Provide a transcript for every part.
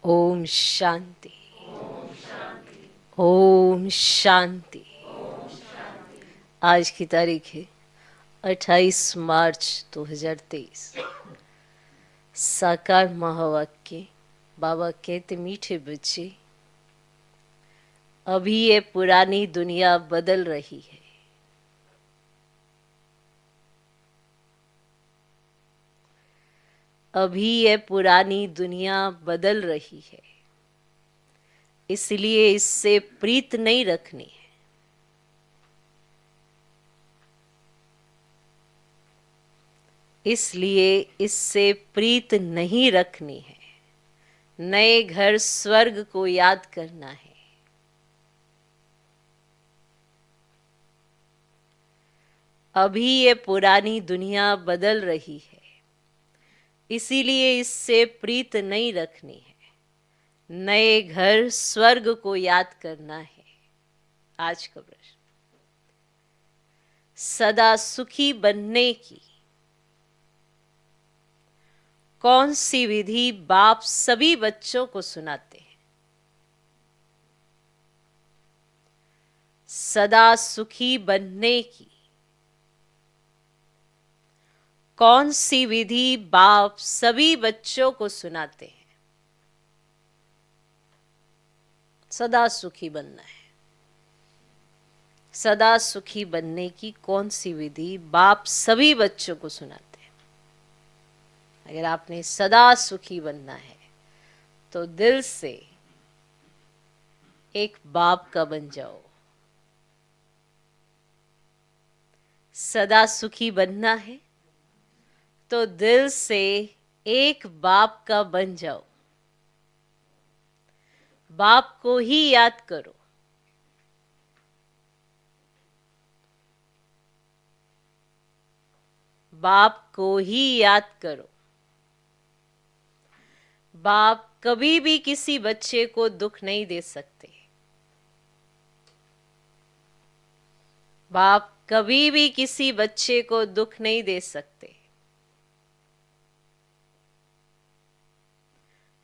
ओम शांति। ओम शांति। आज की तारीख है 28 मार्च 2023। साकार महावाक्य। बाबा कहते, मीठे बच्चे, अभी ये पुरानी दुनिया बदल रही है। अभी ये पुरानी दुनिया बदल रही है, इसलिए इससे प्रीत नहीं रखनी है। इसलिए इससे प्रीत नहीं रखनी है। नए घर स्वर्ग को याद करना है। अभी ये पुरानी दुनिया बदल रही है, इसीलिए इससे प्रीत नहीं रखनी है। नए घर स्वर्ग को याद करना है। आज का प्रश्न, सदा सुखी बनने की कौन सी विधि बाप सभी बच्चों को सुनाते हैं? सदा सुखी बनने की कौन सी विधि बाप सभी बच्चों को सुनाते हैं? सदा सुखी बनना है। सदा सुखी बनने की कौन सी विधि बाप सभी बच्चों को सुनाते हैं? अगर आपने सदा सुखी बनना है तो दिल से एक बाप का बन जाओ। सदा सुखी बनना है तो दिल से एक बाप का बन जाओ। बाप को ही याद करो। बाप को ही याद करो। बाप कभी भी किसी बच्चे को दुख नहीं दे सकते। बाप कभी भी किसी बच्चे को दुख नहीं दे सकते।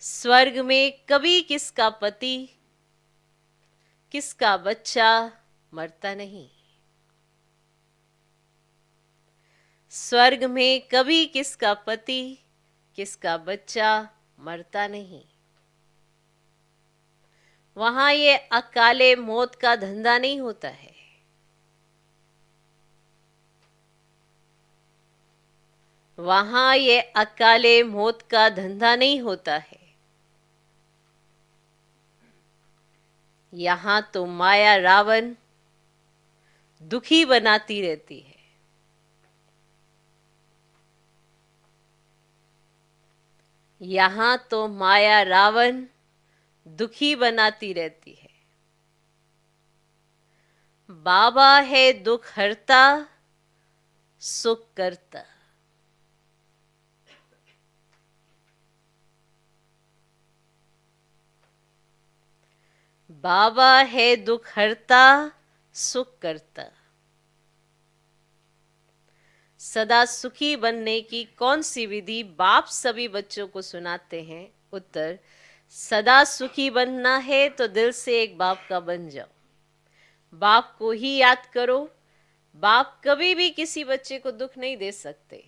स्वर्ग में कभी किसका पति, किसका बच्चा मरता नहीं। स्वर्ग में कभी किसका पति, किसका बच्चा मरता नहीं। वहां ये अकाले मौत का धंधा नहीं होता है। वहां ये अकाले मौत का धंधा नहीं होता है। यहां तो माया रावण दुखी बनाती रहती है। यहां तो माया रावण दुखी बनाती रहती है। बाबा है दुख हरता, सुख करता। बाबा है दुख हरता, सुख करता। सदा सुखी बनने की कौन सी विधि बाप सभी बच्चों को सुनाते हैं? उत्तर, सदा सुखी बनना है तो दिल से एक बाप का बन जाओ। बाप को ही याद करो। बाप कभी भी किसी बच्चे को दुख नहीं दे सकते।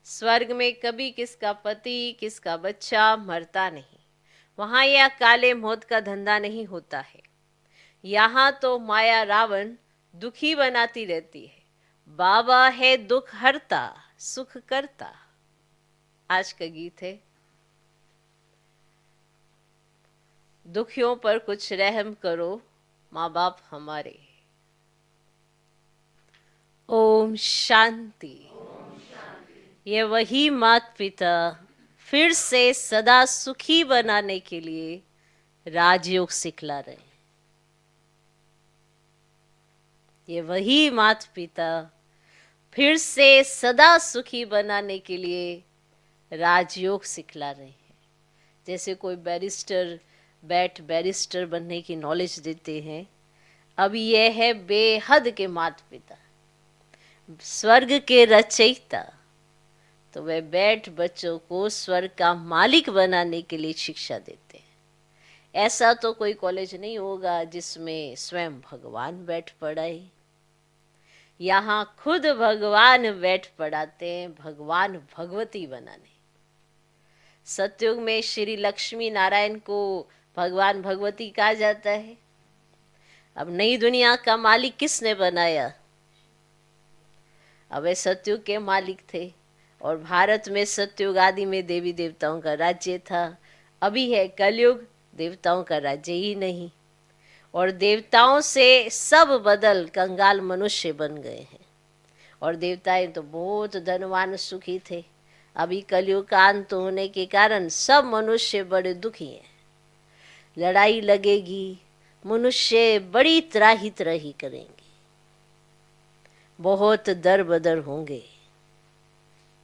स्वर्ग में कभी किसका पति, किसका बच्चा मरता नहीं। वहां यह काले मौत का धंधा नहीं होता है। यहां तो माया रावण दुखी बनाती रहती है। बाबा है दुख हरता, सुख करता। आज का गीत है, दुखियों पर कुछ रहम करो माँ बाप हमारे। ओम शांति। ये वही माता पिता फिर से सदा सुखी बनाने के लिए राजयोग सिखला रहे हैं। ये वही माता पिता फिर से सदा सुखी बनाने के लिए राजयोग सिखला रहे हैं। जैसे कोई बैरिस्टर बैरिस्टर बनने की नॉलेज देते हैं। अब यह है बेहद के माता पिता, स्वर्ग के रचयिता। तो वे बच्चों को स्वर्ग का मालिक बनाने के लिए शिक्षा देते हैं। ऐसा तो कोई कॉलेज नहीं होगा जिसमें स्वयं भगवान बैठ पढ़ाए। यहाँ खुद भगवान बैठ पढ़ाते हैं भगवान भगवती बनाने। सतयुग में श्री लक्ष्मी नारायण को भगवान भगवती कहा जाता है। अब नई दुनिया का मालिक किसने बनाया? अब वे सतयुग के मालिक थे और भारत में सतयुग आदि में देवी देवताओं का राज्य था। अभी है कलयुग, देवताओं का राज्य ही नहीं, और देवताओं से सब बदल कंगाल मनुष्य बन गए हैं। और देवताएं तो बहुत धनवान सुखी थे। अभी कलयुग का अंत होने के कारण सब मनुष्य बड़े दुखी हैं। लड़ाई लगेगी, मनुष्य बड़ी त्राही त्राही करेंगे, बहुत दर बदर होंगे।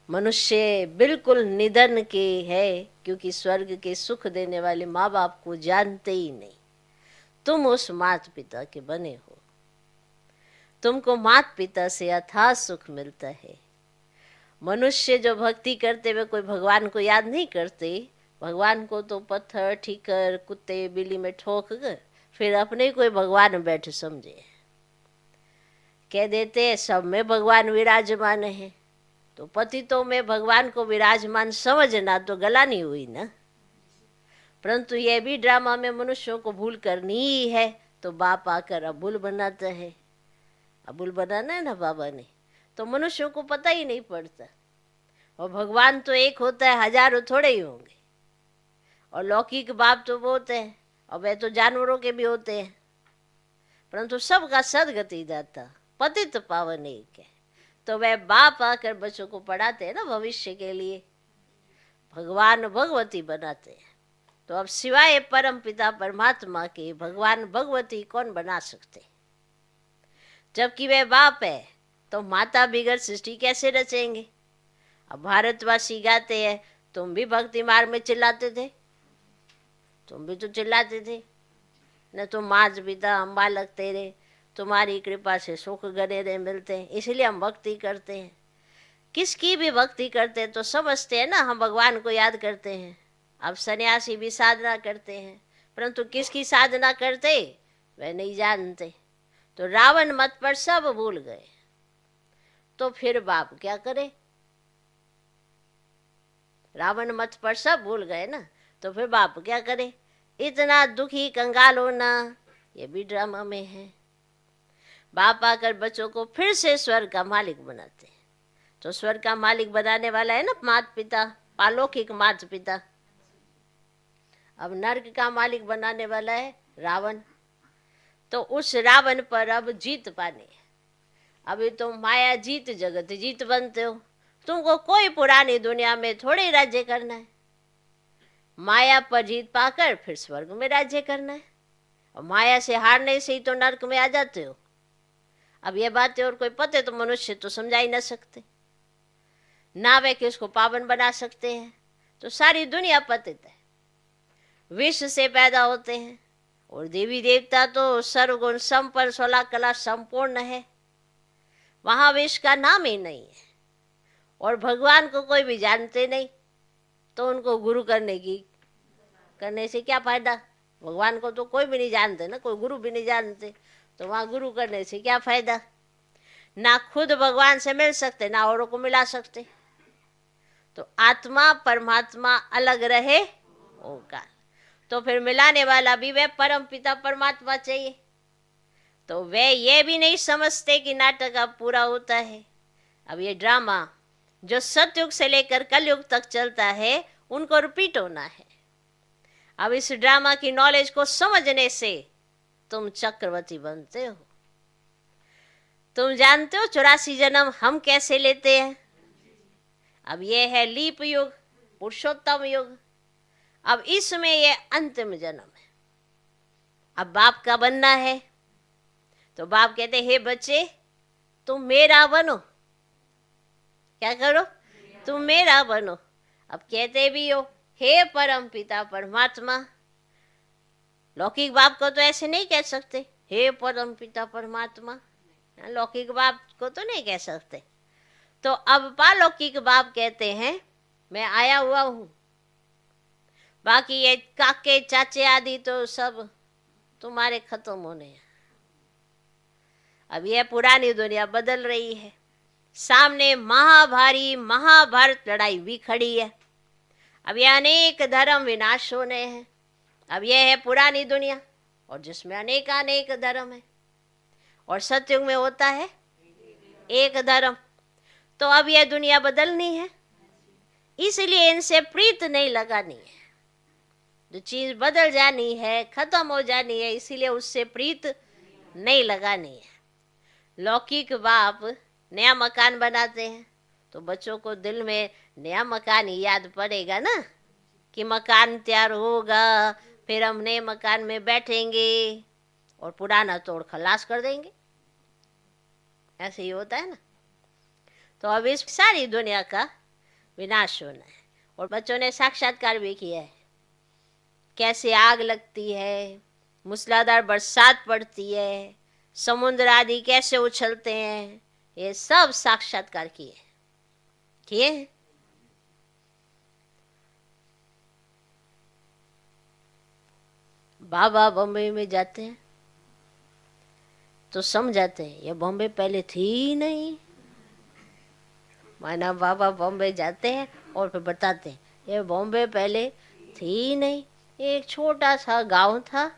मनुष्य बिल्कुल निधन के है, क्योंकि स्वर्ग के सुख देने वाले माँ बाप को जानते ही नहीं। तुम उस माता पिता के बने हो, तुमको माता पिता से अथाह सुख मिलता है। मनुष्य जो भक्ति करते हुए कोई भगवान को याद नहीं करते, भगवान को तो पत्थर ठीकर कुत्ते बिल्ली में ठोक कर फिर अपने कोई भगवान बैठ समझे, कह देते हैं सब में भगवान विराजमान है। तो पतितों में भगवान को विराजमान समझना तो गलानी हुई ना। परंतु यह भी ड्रामा में मनुष्यों को भूल करनी ही है, तो बाप आकर अबुल बनाता है। अबुल बनाना है ना बाबा ने, तो मनुष्यों को पता ही नहीं पड़ता। और भगवान तो एक होता है, हजारों थोड़े ही होंगे। और लौकिक बाप तो बहुत है, और वह तो जानवरों के भी होते हैं, परंतु सबका सदगति दाता पतित पावन एक है। तो वह बाप आकर बच्चों को पढ़ाते हैं ना भविष्य के लिए, भगवान भगवती बनाते हैं। तो अब सिवाय परम पिता परमात्मा के भगवान भगवती कौन बना सकते? जबकि वह बाप है, तो माता बिगड़ सृष्टि कैसे रचेंगे? अब भारतवासी गाते हैं, तुम भी भक्ति मार्ग में चिल्लाते थे, तुम भी तो चिल्लाते थे न, तुम माज पिता हम बालक तेरे, तुम्हारी कृपा से सुख गनेरे मिलते हैं, इसलिए हम भक्ति करते हैं। किसकी भी भक्ति करते हैं तो समझते हैं ना हम भगवान को याद करते हैं। अब सन्यासी भी साधना करते हैं, परंतु किसकी साधना करते वह नहीं जानते। तो रावण मत पर सब भूल गए, तो फिर बाप क्या करे? रावण मत पर सब भूल गए ना, तो फिर बाप क्या करे? इतना दुखी कंगाल होना ये भी ड्रामा में है। बाप आकर बच्चों को फिर से स्वर्ग का मालिक बनाते हैं। तो स्वर्ग का मालिक बनाने वाला है ना माता पिता, पालौकिक माता पिता। अब नर्क का मालिक बनाने वाला है रावण। तो उस रावण पर अब जीत पानी है। अभी तुम माया जीत जगत जीत बनते हो, तुमको कोई पुरानी दुनिया में थोड़े राज्य करना है। माया पर जीत पाकर फिर स्वर्ग में राज्य करना है, और माया से हारने से ही तो नर्क में आ जाते हो। अब ये बातें और कोई पते तो मनुष्य तो समझा ही ना सकते ना, वे किसको पावन बना सकते हैं। तो सारी दुनिया पतित है, विष से पैदा होते हैं, और देवी देवता तो सर्वगुण संपन्न 16 कला संपूर्ण है, वहां विष का नाम ही नहीं है। और भगवान को कोई भी जानते नहीं, तो उनको गुरु करने से क्या फायदा? भगवान को तो कोई भी नहीं जानते ना, कोई गुरु भी नहीं जानते, तो वहां गुरु करने से क्या फायदा? ना खुद भगवान से मिल सकते, ना औरों को मिला सकते। तो आत्मा परमात्मा अलग रहे ओंकार, तो फिर मिलाने वाला भी वह परम पिता परमात्मा चाहिए। तो वे ये भी नहीं समझते कि नाटक अब पूरा होता है। अब ये ड्रामा जो सतयुग से लेकर कलयुग तक चलता है, उनको रिपीट होना है। अब इस ड्रामा की नॉलेज को समझने से तुम चक्रवर्ती बनते हो। तुम जानते हो 84 जन्म हम कैसे लेते हैं? अब ये है लीप युग, पुरुषोत्तम युग। अब इसमें ये अंतिम जन्म है। अब बाप का बनना है, तो बाप कहते हे बच्चे तुम मेरा बनो। क्या करो? तुम मेरा बनो। अब कहते भी हो हे परम पिता परमात्मा। लौकिक बाप को तो ऐसे नहीं कह सकते हे परम पिता परमात्मा, लौकिक बाप को तो नहीं कह सकते। तो अब पालौकिक बाप कहते हैं मैं आया हुआ हूं, बाकी ये काके चाचे आदि तो सब तुम्हारे खत्म होने हैं। अब यह पुरानी दुनिया बदल रही है, सामने महाभारी महाभारत लड़ाई भी खड़ी है। अब यह अनेक धर्म विनाश होने हैं। अब यह है पुरानी दुनिया, और जिसमें अनेक अनेक धर्म है, और सतयुग में होता है एक धर्म। तो अब यह दुनिया बदलनी है, इसलिए इनसे प्रीत नहीं लगानी है। जो चीज बदल जानी है, खत्म हो जानी है, इसीलिए उससे प्रीत नहीं लगानी है। लौकिक बाप नया मकान बनाते हैं तो बच्चों को दिल में नया मकान ही याद पड़ेगा ना, कि मकान तैयार होगा, फिर हम नए मकान में बैठेंगे और पुराना तोड़ खलास कर देंगे। ऐसे ही होता है ना। तो अब इस सारी दुनिया का विनाश होना है। और बच्चों ने साक्षात्कार भी किया है, कैसे आग लगती है, मूसलाधार बरसात पड़ती है, समुद्र आदि कैसे उछलते हैं, ये सब साक्षात्कार किए हैं। बाबा बॉम्बे में जाते हैं तो समझाते हैं ये बॉम्बे पहले थी ही नहीं। माना बाबा बॉम्बे जाते हैं और फिर बताते हैं ये बॉम्बे पहले थी ही नहीं, एक छोटा सा गांव था,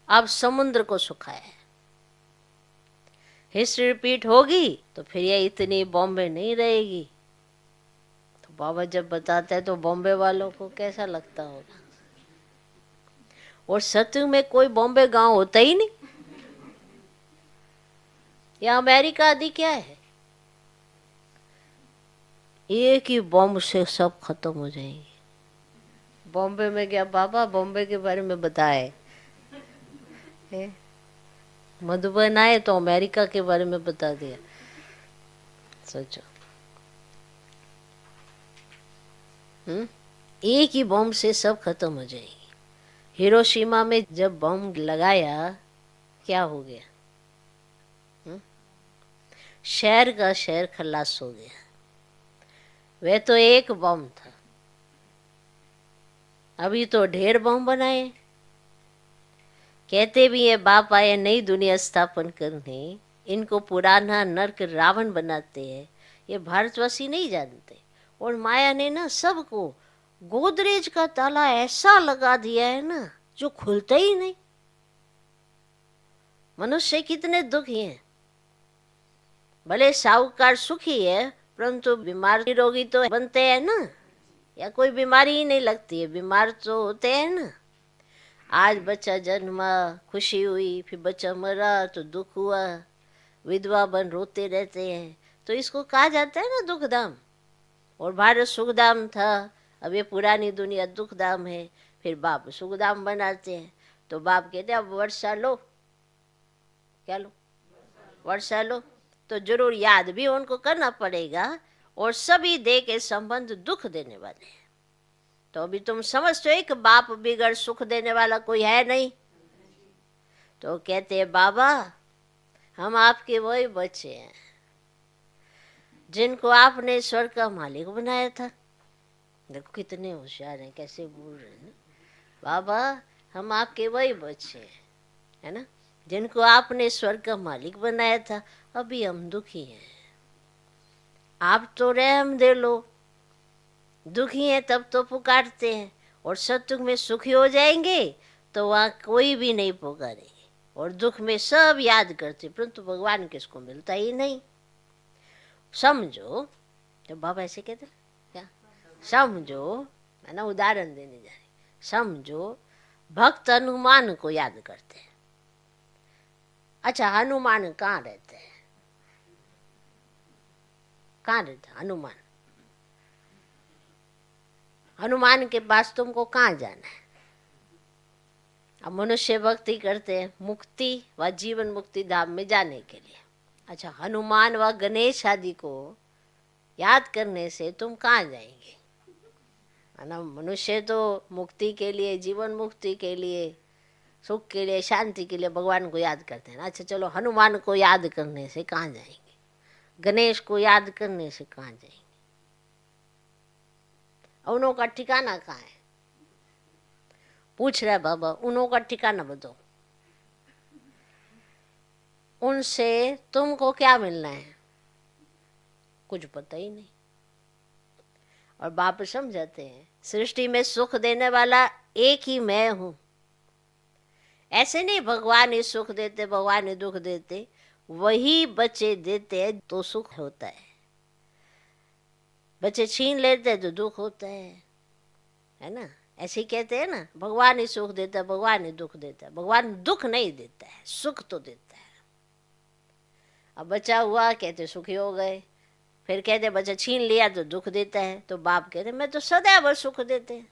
अब समुद्र को सुखाया है। हिस्ट्री रिपीट होगी तो फिर ये इतनी बॉम्बे नहीं रहेगी। तो बाबा जब बताते हैं तो बॉम्बे वालों को कैसा लगता होगा। और सत्य में कोई बॉम्बे गांव होता ही नहीं। या अमेरिका आदि क्या है, एक ही बॉम्ब से सब खत्म हो जाएंगे। बॉम्बे में गया बाबा, बॉम्बे के बारे में बताए। मधुबन आए तो अमेरिका के बारे में बता दिया। सोचो, एक ही बॉम्ब से सब खत्म हो जाएगी। हिरोशिमा में जब बॉम्ब लगाया क्या हो गया, शहर का शहर खलास हो गया। वह तो एक बॉम्ब था, अभी तो ढेर बॉम्ब बनाए। कहते भी है बाप आए नई दुनिया स्थापन करने, इनको पुराना नर्क रावण बनाते हैं। ये भारतवासी नहीं जानते। और माया ने ना सबको गोदरेज का ताला ऐसा लगा दिया है ना जो खुलता ही नहीं। मनुष्य कितने दुखी हैं। भले साहूकार सुखी है, परंतु बीमार रोगी तो बनते हैं ना, या कोई बीमारी ही नहीं लगती है, बीमार तो होते हैं ना। आज बच्चा जन्मा, खुशी हुई, फिर बच्चा मरा तो दुख हुआ, विधवा बन रोते रहते हैं। तो इसको कहा जाता है ना दुखधाम। और भारत सुखधाम था, अब ये पुरानी दुनिया दुखधाम है। फिर बाप सुखधाम बनाते हैं। तो बाप कहते हैं अब वर्षा लो, क्या लो, वर्षा लो। तो जरूर याद भी उनको करना पड़ेगा। और सभी देह के संबंध दुख देने वाले हैं। तो अभी तुम समझते हो कि बाप बिगड़ सुख देने वाला कोई है नहीं। तो कहते हैं बाबा हम आपके वही बच्चे हैं जिनको आपने स्वर्ग का मालिक बनाया था। देखो कितने होशियार हैं, कैसे बोल रहे हैं। बाबा हम आपके वही बच्चे हैं, है ना, जिनको आपने स्वर्ग का मालिक बनाया था। अभी हम दुखी हैं, आप तो रहम दे लो। दुखी हैं तब तो पुकारते हैं, और सत्युग में सुखी हो जाएंगे तो वहाँ कोई भी नहीं पुकारेंगे। और दुख में सब याद करते, परंतु भगवान किसको मिलता ही नहीं। समझो, जब बाबा ऐसे कहते क्या, समझो, मैं ना उदाहरण देने जा रही। समझो भक्त हनुमान को याद करते हैं। अच्छा हनुमान कहाँ रहते हैं, कहाँ रहते हनुमान? हनुमान के पास तुमको कहाँ जाना है? अब मनुष्य भक्ति करते हैं मुक्ति व जीवन मुक्ति धाम में जाने के लिए। अच्छा हनुमान व गणेश आदि को याद करने से तुम कहाँ जाएंगे? है ना, मनुष्य तो मुक्ति के लिए, जीवन मुक्ति के लिए, सुख के लिए, शांति के लिए भगवान को याद करते हैं। अच्छा चलो हनुमान को याद करने से कहाँ जाएंगे? गणेश को याद करने से कहाँ जाएंगे? उनों का ठिकाना कहाँ है? पूछ रहा है बाबा, उन्हों का ठिकाना बताओ, उनसे तुमको क्या मिलना है? कुछ पता ही नहीं। और बाप समझाते हैं सृष्टि में सुख देने वाला एक ही मैं हूं। ऐसे नहीं भगवान ही सुख देते, भगवान ही दुख देते, वही बच्चे देते हैं तो सुख होता है, बच्चे छीन लेते हैं तो दुख होता है ना। ऐसे ही कहते हैं ना, भगवान ही सुख देता है, भगवान ही दुख देता है। भगवान दुख नहीं देता है, सुख तो देता है। अब बच्चा हुआ, कहते सुखी हो गए, फिर कहते बच्चा छीन लिया तो दुख देता है। तो बाप कहते मैं तो सदैव सुख देते हैं,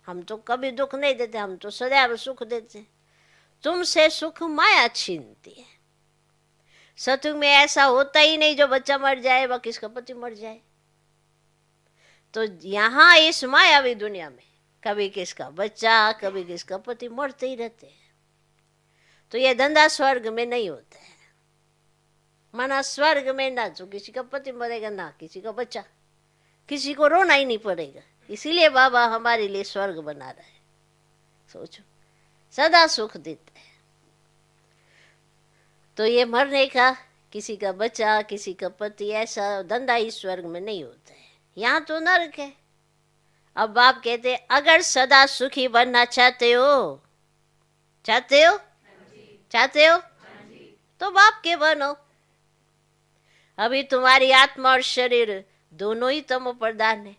हम तो कभी दुख नहीं देते, हम तो सदैव सुख देते हैं। तुमसे सुख माया छीनती है। सतयुग में ऐसा होता ही नहीं जो बच्चा मर जाए व किसका पति मर जाए। तो यहाँ इस मायावी दुनिया में कभी किसका बच्चा, कभी किसका पति मरते ही रहते हैं। तो ये धंधा स्वर्ग में नहीं होता है। माना स्वर्ग में ना तो किसी का पति मरेगा, ना किसी का बच्चा, किसी को रोना ही नहीं पड़ेगा। इसीलिए बाबा हमारे लिए स्वर्ग बना रहा है। सोचो, सदा सुख देता है। तो ये मरने का, किसी का बच्चा, किसी का पति, ऐसा धंधा इस स्वर्ग में नहीं होता है, यहाँ तो नरक है। अब बाप कहते अगर सदा सुखी बनना चाहते हो, चाहते हो, चाहते हो तो बाप के बनो। अभी तुम्हारी आत्मा और शरीर दोनों ही तमो प्रधान है।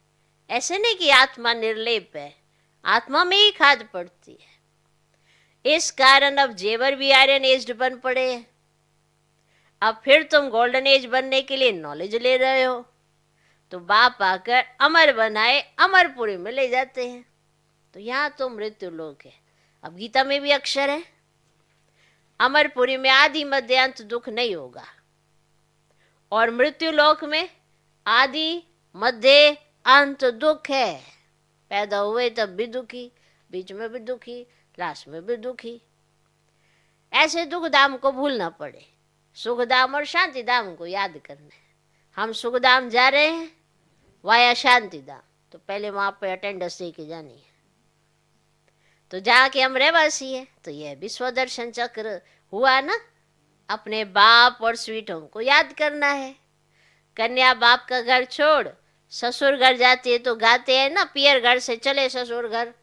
ऐसे नहीं कि आत्मा निर्लेप है, आत्मा में ही खाद पड़ती है। इस कारण अब जेवर भी आयरन एज्ड बन पड़े हैं। अब फिर तुम गोल्डन एज बनने के लिए नॉलेज ले रहे हो, तो बाप आकर अमर बनाए अमरपुरी में ले जाते हैं। तो यहाँ तो मृत्यु लोक है। अब गीता में भी अक्षर है, अमरपुरी में आदि मध्य अंत दुख नहीं होगा, और मृत्यु लोक में आदि मध्य अंत दुख है। पैदा हुए तब भी दुखी, बीच में भी दुखी, लास्ट में भी दुखी। ऐसे दुख धाम को भूलना पड़े, सुख धाम और शांति धाम को याद करना है। हम सुख धाम जा रहे हैं वाया शांति धाम, तो पहले वहां पे अटेंडेंस दे के जानी है। तो जाके हम रहवासी है, तो यह भी स्वदर्शन चक्र हुआ ना। अपने बाप और स्वीट होम को याद करना है। कन्या बाप का घर छोड़ ससुर घर जाती है तो गाते हैं ना, पियर घर से चले ससुर घर।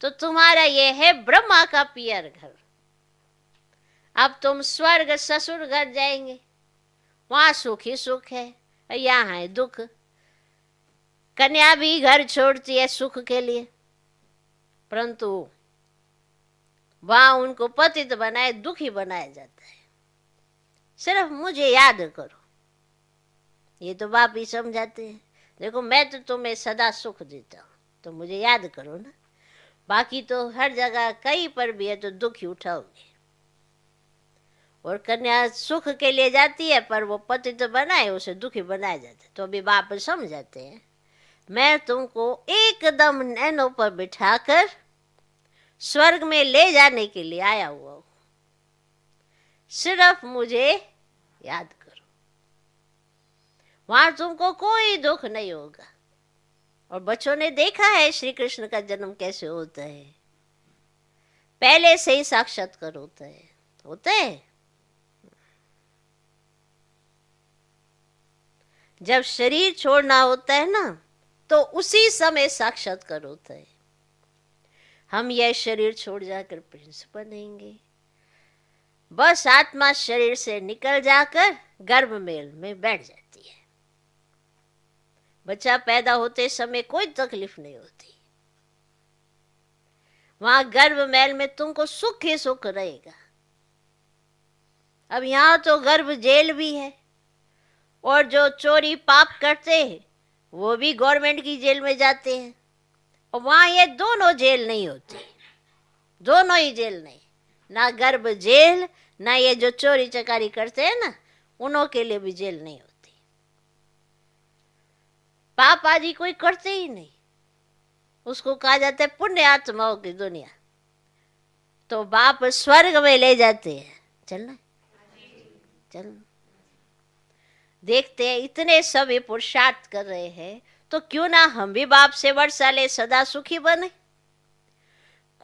तो तुम्हारा ये है ब्रह्मा का पियर घर। अब तुम स्वर्ग ससुर घर जाएंगे, वहां सुख ही सुख है, यहाँ है दुख। कन्या भी घर छोड़ती है सुख के लिए, परंतु वहां उनको पतित बनाए, दुखी बनाया जाता है। सिर्फ मुझे याद करो, ये तो बाप ही समझाते हैं। देखो मैं तो तुम्हें सदा सुख देता हूँ, तो मुझे याद करो ना। बाकी तो हर जगह कहीं पर भी है तो दुख ही उठाओगे। और कन्या सुख के लिए जाती है, पर वो पति तो बनाए उसे दुखी बनाया जाता है। तो अभी बाप समझाते हैं, मैं तुमको एकदम नैनों पर बिठाकर स्वर्ग में ले जाने के लिए आया हुआ हूं, सिर्फ मुझे याद करो। वहां तुमको कोई दुख नहीं होगा। और बच्चों ने देखा है श्री कृष्ण का जन्म कैसे होता है, पहले से ही साक्षात्कार होता है, होता है। जब शरीर छोड़ना होता है ना, तो उसी समय साक्षात्कार होता है। हम यह शरीर छोड़ जाकर प्रिंस बनेंगे। बस आत्मा शरीर से निकल जाकर गर्भ मेल में बैठ जाती है। बच्चा पैदा होते समय कोई तकलीफ नहीं होती, वहां गर्भ मेल में तुमको सुख ही सुख रहेगा। अब यहां तो गर्भ जेल भी है, और जो चोरी पाप करते हैं वो भी गवर्नमेंट की जेल में जाते हैं। और वहां ये दोनों जेल नहीं होती, दोनों ही जेल नहीं, ना गर्भ जेल, ना ये जो चोरी चकारी करते हैं ना, उनों के लिए भी जेल नहीं होती। पाप आदि कोई करते ही नहीं, उसको कहा जाता है पुण्य आत्माओं की दुनिया। तो बाप स्वर्ग में ले जाते हैं, चलना चल। देखते हैं इतने सभी पुरुषार्थ कर रहे हैं, तो क्यों ना हम भी बाप से वर्षा ले, सदा सुखी बने।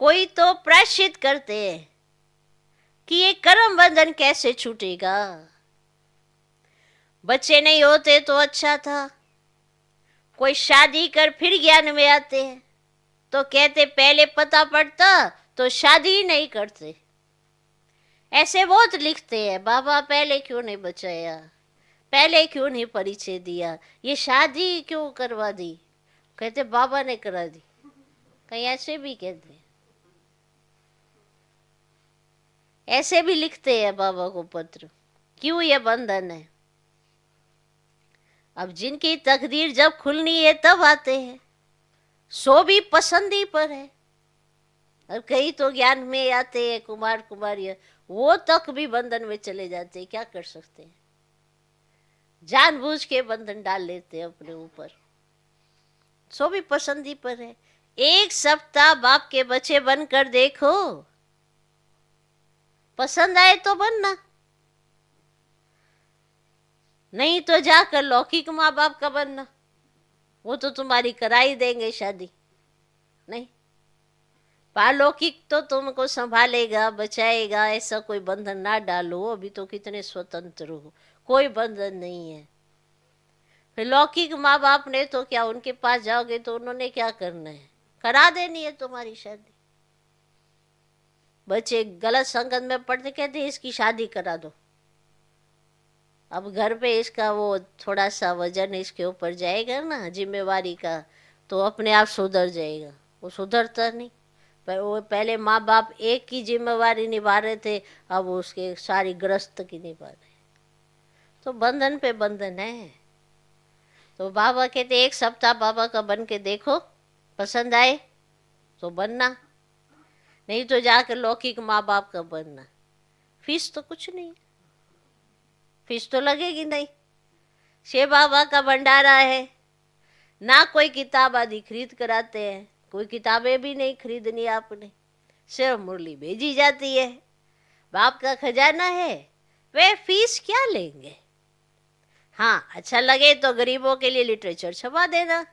कोई तो प्रायश्चित करते हैं कि ये कर्म बंधन कैसे छूटेगा। बच्चे नहीं होते तो अच्छा था। कोई शादी कर फिर ज्ञान में आते हैं तो कहते पहले पता पड़ता तो शादी ही नहीं करते। ऐसे बहुत लिखते हैं, बाबा पहले क्यों नहीं बचाया, पहले क्यों नहीं परिचय दिया, ये शादी क्यों करवा दी, कहते बाबा ने करा दी। कहीं ऐसे भी कहते हैं, ऐसे भी लिखते हैं बाबा को पत्र। क्यों ये बंधन है। अब जिनकी तकदीर जब खुलनी है तब आते हैं। सो भी पसंद ही पर है। और कई तो ज्ञान में आते हैं, कुमार कुमारियां, वो तक भी बंधन में चले जाते हैं। क्या कर सकते हैं, जानबूझ के बंधन डाल लेते हैं अपने ऊपर। सो भी पसंद ही पर है। एक सप्ताह बाप के बच्चे बनकर देखो, पसंद आए तो बनना, नहीं तो जाकर लौकिक माँ बाप का बनना। वो तो तुम्हारी करा ही देंगे शादी। नहीं, पारलौकिक तो तुमको संभालेगा, बचाएगा। ऐसा कोई बंधन ना डालो। अभी तो कितने स्वतंत्र हो, कोई बंधन नहीं है। फिर लौकिक माँ बाप ने तो क्या, उनके पास जाओगे तो उन्होंने क्या करना है, करा देनी है तुम्हारी शादी। बच्चे गलत संगत में पड़ते, कहते इसकी शादी करा दो। अब घर पे इसका वो थोड़ा सा वजन इसके ऊपर जाएगा ना जिम्मेवारी का, तो अपने आप सुधर जाएगा। वो सुधरता नहीं। पर वो पहले माँ बाप एक की जिम्मेवारी निभा रहे थे, अब उसके सारी ग्रस्त की निभा रहे। तो बंधन पे बंधन है। तो बाबा कहते एक सप्ताह बाबा का बन के देखो, पसंद आए तो बनना, नहीं तो जाकर लौकिक माँ बाप का बनना। फीस तो कुछ नहीं, फीस तो लगेगी नहीं। शिव बाबा का भंडारा है, ना कोई किताब आदि खरीद कराते हैं, कोई किताबें भी नहीं खरीदनी आपने, सिर्फ मुरली भेजी जाती है। बाप का खजाना है, वे फीस क्या लेंगे। हाँ, अच्छा लगे तो गरीबों के लिए लिटरेचर छपा देना।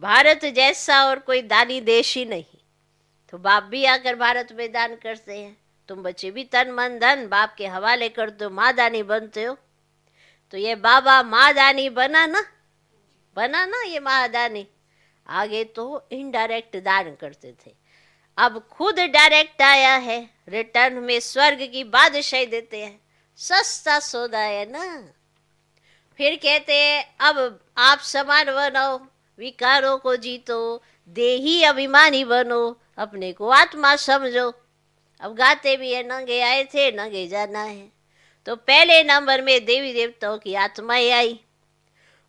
भारत जैसा और कोई दानी देश ही नहीं, तो बाप भी आकर भारत में दान करते हैं। तुम बच्चे भी तन मन धन बाप के हवाले करते हो, माँ दानी बनते हो। तो ये बाबा माँ दानी बना ना ये महादानी। आगे तो इनडायरेक्ट दान करते थे, अब खुद डायरेक्ट आया है। रिटर्न में स्वर्ग की बादशाही देते हैं। सस्ता सौदा है ना। फिर कहते हैं अब आप समान बनो, विकारों को जीतो, देही अभिमानी बनो, अपने को आत्मा समझो। अब गाते भी है, नंगे आए थे नंगे जाना है। तो पहले नंबर में देवी देवताओं की आत्माएं आई,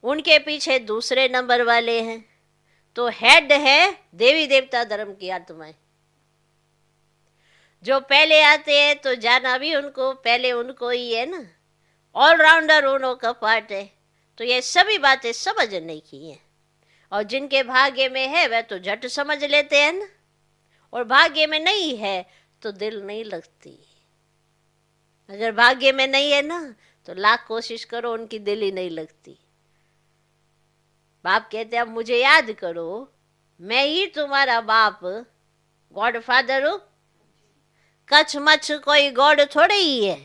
उनके पीछे दूसरे नंबर वाले हैं। तो हेड है देवी देवता धर्म की आत्माएं। जो पहले आते हैं तो जाना भी उनको, पहले उनको ही है ना। ऑलराउंडर उन्हों का पार्ट है। तो ये सभी बातें समझने की हैं। और जिनके भाग्य में है वह तो झट समझ लेते हैं ना, और भाग्य में नहीं है तो दिल नहीं लगती। अगर भाग्य में नहीं है ना तो लाख कोशिश करो, उनकी दिल ही नहीं लगती। बाप कहते अब मुझे याद करो, मैं ही तुम्हारा बाप गॉड फादर हूं। कच्छ मच्छ कोई गॉड थोड़े ही है।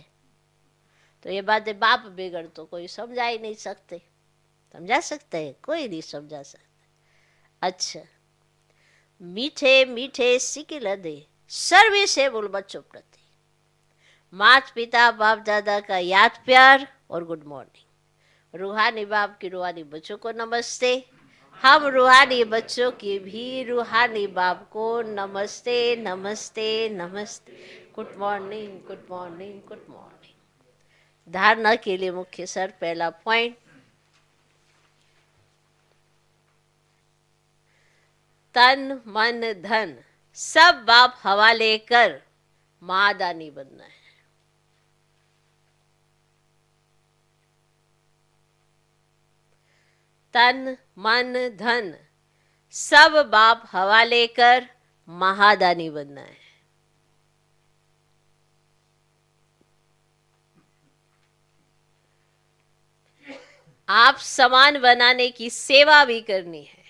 तो ये बातें बाप बिगड़ तो कोई समझा ही नहीं सकते। समझा सकते हैं, कोई नहीं समझा सकता। अच्छा, मीठे मीठे सिकिल दे सर्वे से बोल बच्चों प्रति, माता पिता बाप दादा का याद प्यार और गुड मॉर्निंग। रूहानी बाप की रूहानी बच्चों को नमस्ते। हम रूहानी बच्चों की भी रूहानी बाप को नमस्ते नमस्ते नमस्ते। Good morning good morning good morning. धारणा के लिए मुख्य सर पहला पॉइंट, तन मन धन सब बाप हवाले कर महादानी बनना है। तन मन धन सब बाप हवाले कर महादानी बनना है। आप समान बनाने की सेवा भी करनी है।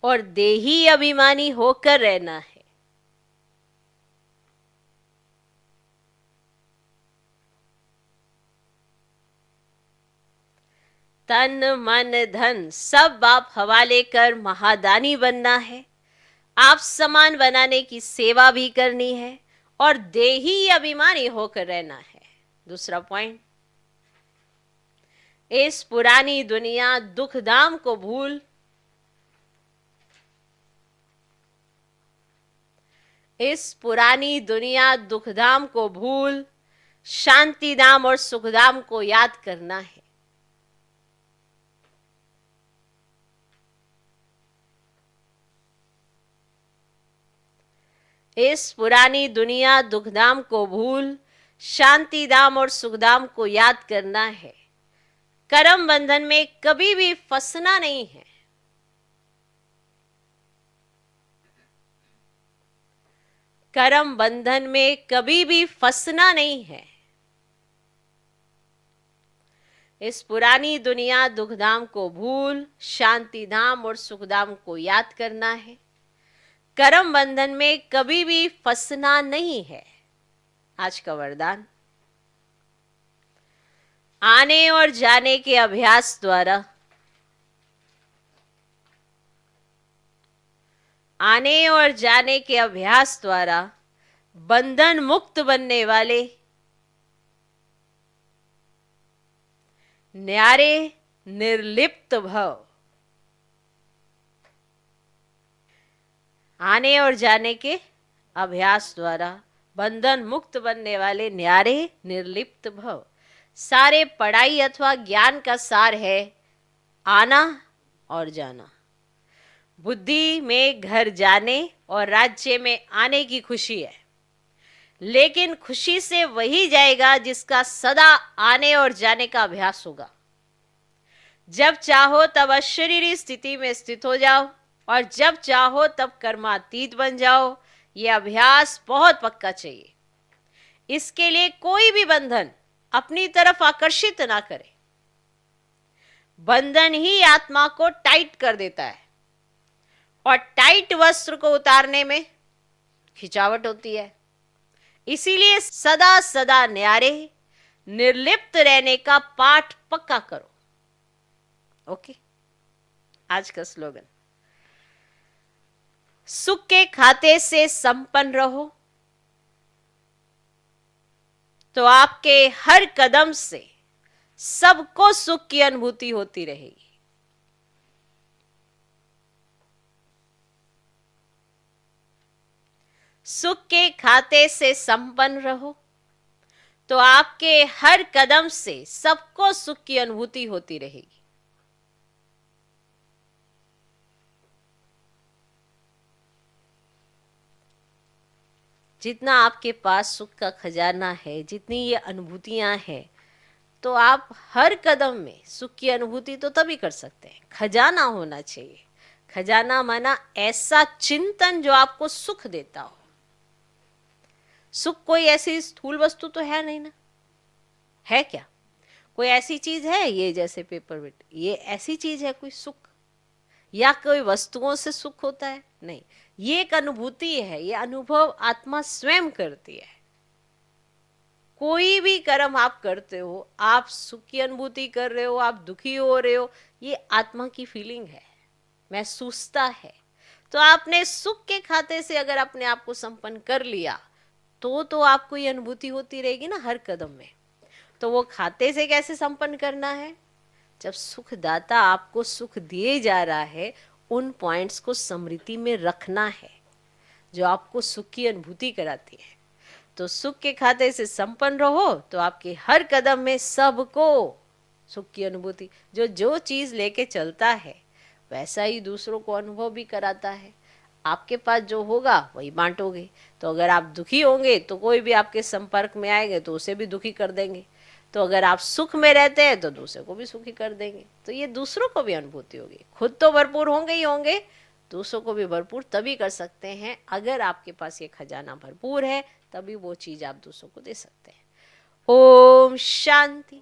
और देही अभिमानी होकर रहना है। तन मन धन सब बाप हवाले कर महादानी बनना है। आप समान बनाने की सेवा भी करनी है और देही अभिमानी होकर रहना है। दूसरा पॉइंट, इस पुरानी दुनिया दुखधाम को भूल इस पुरानी दुनिया दुखधाम को भूल शांतिधाम और सुखधाम को याद करना है। इस पुरानी दुनिया दुखधाम को भूल शांतिधाम और सुखधाम को याद करना है। कर्म बंधन में कभी भी फंसना नहीं है। कर्म बंधन में कभी भी फंसना नहीं है। इस पुरानी दुनिया दुखधाम को भूल शांतिधाम और सुखधाम को याद करना है। कर्म बंधन में कभी भी फंसना नहीं है। आज का वरदान, आने और जाने के अभ्यास द्वारा आने और जाने के अभ्यास द्वारा बंधन मुक्त बनने वाले न्यारे निर्लिप्त भव। आने और जाने के अभ्यास द्वारा बंधन मुक्त बनने वाले न्यारे निर्लिप्त भव। सारे पढ़ाई अथवा ज्ञान का सार है आना और जाना। बुद्धि में घर जाने और राज्य में आने की खुशी है, लेकिन खुशी से वही जाएगा जिसका सदा आने और जाने का अभ्यास होगा। जब चाहो तब अशरीरी स्थिति में स्थित हो जाओ और जब चाहो तब कर्मातीत बन जाओ। यह अभ्यास बहुत पक्का चाहिए। इसके लिए कोई भी बंधन अपनी तरफ आकर्षित ना करे। बंधन ही आत्मा को टाइट कर देता है और टाइट वस्त्र को उतारने में खिंचावट होती है। इसीलिए सदा सदा न्यारे निर्लिप्त रहने का पाठ पक्का करो। ओके, आज का स्लोगन, सुख के खाते से संपन्न रहो तो आपके हर कदम से सबको सुख की अनुभूति होती रहेगी। सुख के खाते से संपन्न रहो तो आपके हर कदम से सबको सुख की अनुभूति होती रहेगी। जितना आपके पास सुख का खजाना है, जितनी ये अनुभूतियां हैं, तो आप हर कदम में सुख की अनुभूति तो तभी कर सकते हैं। खजाना होना चाहिए। खजाना माना ऐसा चिंतन जो आपको सुख देता हो। सुख कोई ऐसी स्थूल वस्तु तो है नहीं ना, है क्या? कोई ऐसी चीज है ये जैसे पेपर वेट, ये ऐसी चीज है कोई सुख? या कोई वस्तुओं से सुख होता है? नहीं, ये एक अनुभूति है। ये अनुभव आत्मा स्वयं करती है। कोई भी कर्म आप करते हो, आप सुख की अनुभूति कर रहे हो, आप दुखी हो रहे हो, ये आत्मा की फीलिंग है, महसूसता है। तो आपने सुख के खाते से अगर अपने आप को संपन्न कर लिया तो आपको ये अनुभूति होती रहेगी ना हर कदम में। तो वो खाते से कैसे संपन्न करना है? जब सुखदाता आपको सुख दिए जा रहा है, उन पॉइंट्स को स्मृति में रखना है जो आपको सुख की अनुभूति कराती है। तो सुख के खाते से संपन्न रहो तो आपके हर कदम में सबको सुख की अनुभूति। जो चीज लेके चलता है वैसा ही दूसरों को अनुभव भी कराता है। आपके पास जो होगा वही बांटोगे। तो अगर आप दुखी होंगे तो कोई भी आपके संपर्क में आएंगे तो उसे भी दुखी कर देंगे। तो अगर आप सुख में रहते हैं तो दूसरे को भी सुखी कर देंगे। तो ये दूसरों को भी अनुभूति होगी। खुद तो भरपूर होंगे ही होंगे, दूसरों को भी भरपूर तभी कर सकते हैं अगर आपके पास ये खजाना भरपूर है, तभी वो चीज आप दूसरों को दे सकते हैं। ओम शांति।